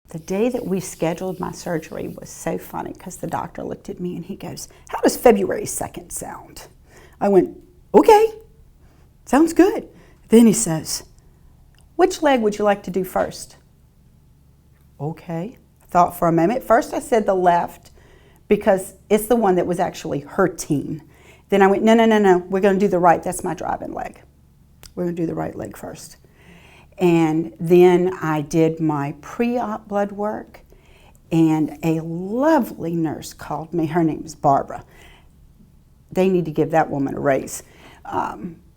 The day that we scheduled my surgery was so funny because the doctor looked at me and he goes, "How does February 2nd sound?" I went, "Okay, sounds good." Then he says, "Which leg would you like to do first?" Okay, thought for a moment. First I said the left because it's the one that was actually hurting. Then I went, no, we're going to do the right. That's my driving leg. We're going to do the right leg first. And then I did my pre-op blood work, and a lovely nurse called me. Her name is Barbara. They need to give that woman a raise.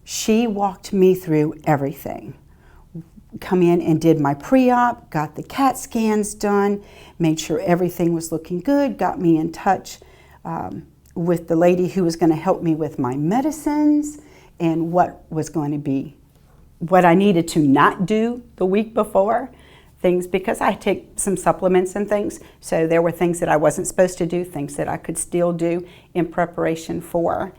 She walked me through everything. Come in and did my pre-op, got the CAT scans done, made sure everything was looking good, got me in touch with the lady who was going to help me with my medicines and what was going to be, what I needed to not do the week before, things, because I take some supplements and things, so there were things that I wasn't supposed to do, things that I could still do in preparation for.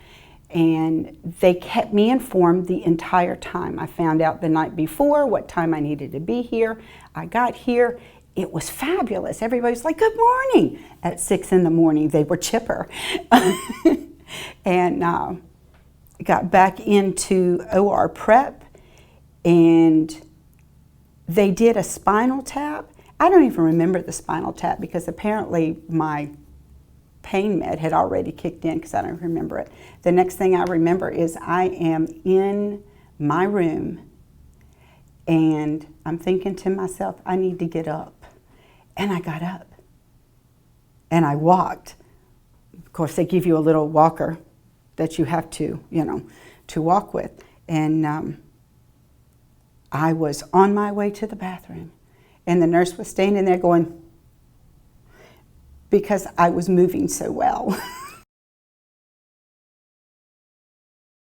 And they kept me informed the entire time. I found out the night before what time I needed to be here. I got here. It was fabulous. Everybody was like, "Good morning." At 6 in the morning, they were chipper. And got back into OR prep, and they did a spinal tap. I don't even remember the spinal tap because apparently my pain med had already kicked in because I don't remember it. The next thing I remember is I am in my room and I'm thinking to myself, I need to get up. And I got up and I walked. Of course, they give you a little walker that you have to, to walk with. And I was on my way to the bathroom, and the nurse was standing there going, because I was moving so well.